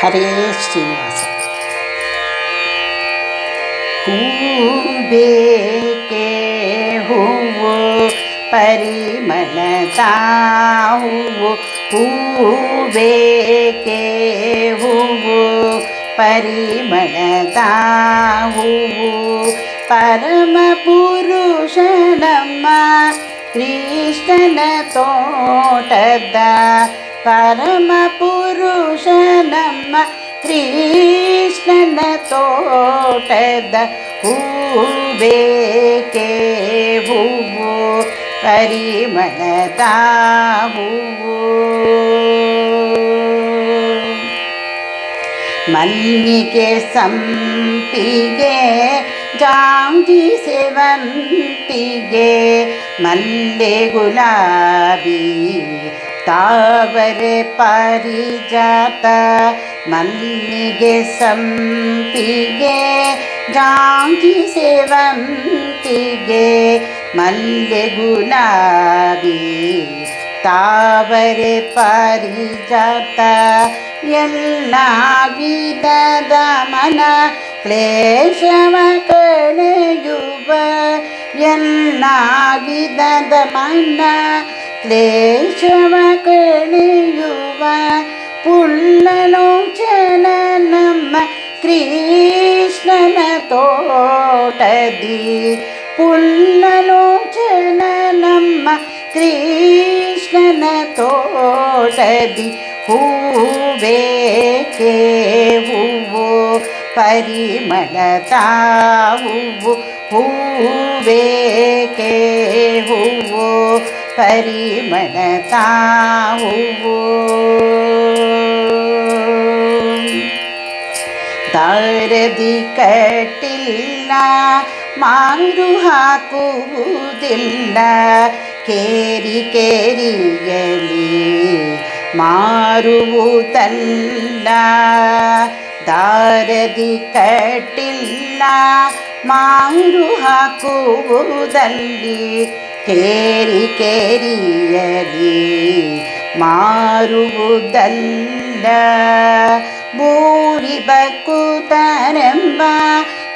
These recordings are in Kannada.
ಹರೇ ಶ್ರೀನಿವಾಸ. ಹೂಬೇಕೆ ಹೂವು ಪರಿಮಳದ ಹೂವು, ಹೂಬೇಕೆ ಹೂವು ಪರಿಮಳದ ಹೂವು, ಪರಮ ಪುರುಷ ನಮ್ಮ ಕೃಷ್ಣನ ತೋಟದ, ಪರಮ ಪುರುಷ ನಮ್ಮ ಕೃಷ್ಣನ ತೋಟದ ಹೂಬೇಕೆ ಹೂವು ಪರಿಮಳದ ಹೂವು. ಮಲ್ಲಿಗೆ ಸಂಪಿಗೆ ಜಾಂಜಿ ಸೇವಂತಿಗೆ, ಮಲ್ಲೆ ಗುಲಾಬಿ ತಾವರೆ ಪಾರಿಜಾತ, ಮಲ್ಲಿಗೆ ಸಂಪಿಗೆ ಜಾಂಜಿ ಸೇವಂತಿಗೆ, ಮಲ್ಲೆ ಗುಲಾಬಿ ತಾವರೆ ಪಾರಿಜಾತ, ಎಲ್ಲ ವಿಧದ ಮನ ಕ್ಲೇಶವ ಕಳೆಯುವ, ಎಲ್ಲ ವಿಧದ ಮನ ಕ್ಲೇಶವ ಕಳೆಯುವ ಪುಲ್ಲಲೋಚನ ನಮ್ಮ ಕೃಷ್ಣನ ತೋಟದಿ, ಪುಲ್ಲಲೋಚನ ನಮ್ಮ ಕೃಷ್ಣನ ತೋಟದಿ ಹೂಬೇಕೆ ಹೂವು ಪರಿಮಳದ ಹೂವು, ಹೂಬೇಕೆ ಹೂವು ಪರಿಮಳದ ಹೂವು. ದಾರದಿ ಕಟ್ಟಿಲ್ಲ ಮಾರು ಹಾಕುವುದಿಲ್ಲ, ಕೇರಿ ಕೇರಿಯಲಿ ಮಾರುವುದಲ್ಲ, ದಾರದಿ ಕಟ್ಟಿಲ್ಲ ಮಾರು ಹಾಕುವುದಲ್ಲಿ, ಕೇರಿ ಕೇರಿಯಲಿ ಮಾರುವುದಲ್ಲ. ಬೂರಿ ಬಕುತರೆಂಬ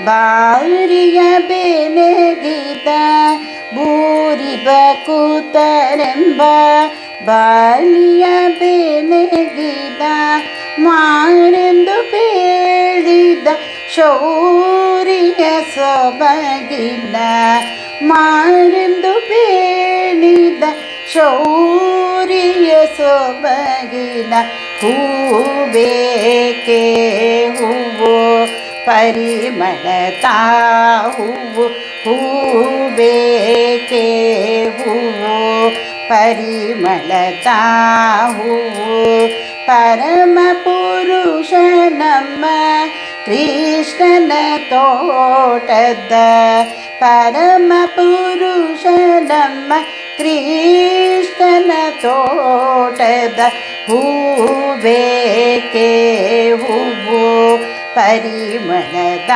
ಬಾರಿಯ ಬೆನೆಗಿದ, ಬೂರಿ ಬಕುತರೆಂಬ ಬಾಲಿಯ ಬೆನೆಗಿದ, ಮಾರೆಂದು ಬೇಳಿದ ಶೌರ್ಯ ಸೊಬಗಿನ, ಮಾರೆಂದು ಬೇಳಿದ ಶೌರ್ಯ ಸೊಬಗಿನ ಹೂಬೇಕೆ ಹೂವು ಪರಿಮಳದ ಹೂವು, ಹೂಬೇಕೆ ಹೂವು ಪರಿಮಳದ ಹೂವು, ಪರಮ ಪುರುಷ ನಮ್ಮ ಕೃಷ್ಣನ ತೋಟದ, ಪರಮ ಪುರುಷ ನಮ್ಮ ಕೃಷ್ಣನ ತೋಟದ ಹೂಬೇಕೆ ಹೂವು ಪರಿಮಳದ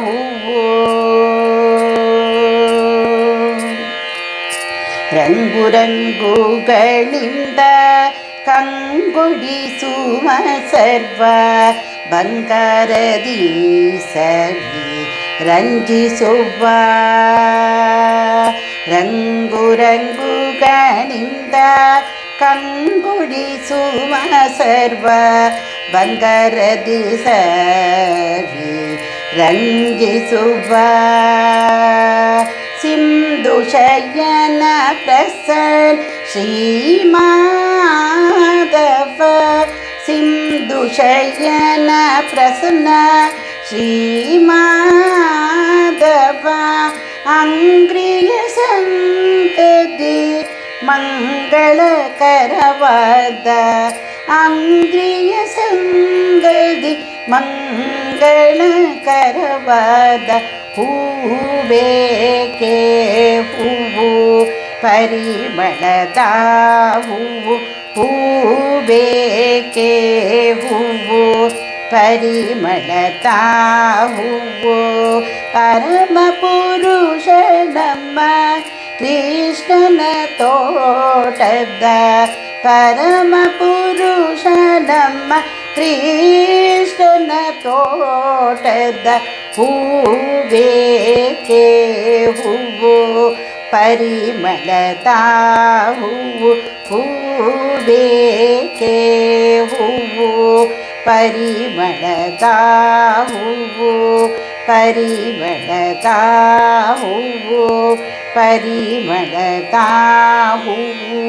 ಹೂವು. ರಂಗು ರಂಗುಗಳಿಂದ ಕಂಗೊಳಿಸುವ ಸರ್ವ ಬಂಗಾರದಿ ಸವಿ ರಂಜಿಸುವ, ರಂಗು ರಂಗುಗಳಿಂದ ಕಂಗೊಳಿಸುವ ಸರ್ವ ಬಂಗಾರದಿ ಸವಿ ರಂಜಿಸುವ, ಸಿಂಧು ಶಯನ ಪ್ರಸನ್ನ ಶ್ರೀಮಾಧವ, ಸಿಂಧು ಶಯನ ಪ್ರಸನ್ನ ಶ್ರೀಮಾಧವ, ಅಂಗ್ರಿಯ ಸಂತತಿ ಮಂಗಳಕರವಾದ, ಅಂಗ್ರಿಯ ಸಂಗತಿ ಮಂಗಳಕರವಾದ ಹೂಬೇಕೆ ಹೂವು ಪರಿಮಳದ ಹೂವು, ಹೂಬೇಕೆ ಹೂವು ಪರಿಮಳದ ಹೂವು, ಪರಮ ಪುರುಷ ನಮ್ಮ ಕೃಷ್ಣನ ತೋಟದ, ಪರಮ ಪುರುಷ ನಮ್ಮ ಕೃಷ್ಣನ ತೋಟದ ಹೂವೇಕೆ ಹೂವು ಪರಿಮಳದ ಹೂವು ಹೂವೇಕೆ ಹೂವು ಪರಿಮಳದ ಹೂವು ಪರಿಮಳದ ಹೂವು ಪರಿಮಳದ ಹೂವು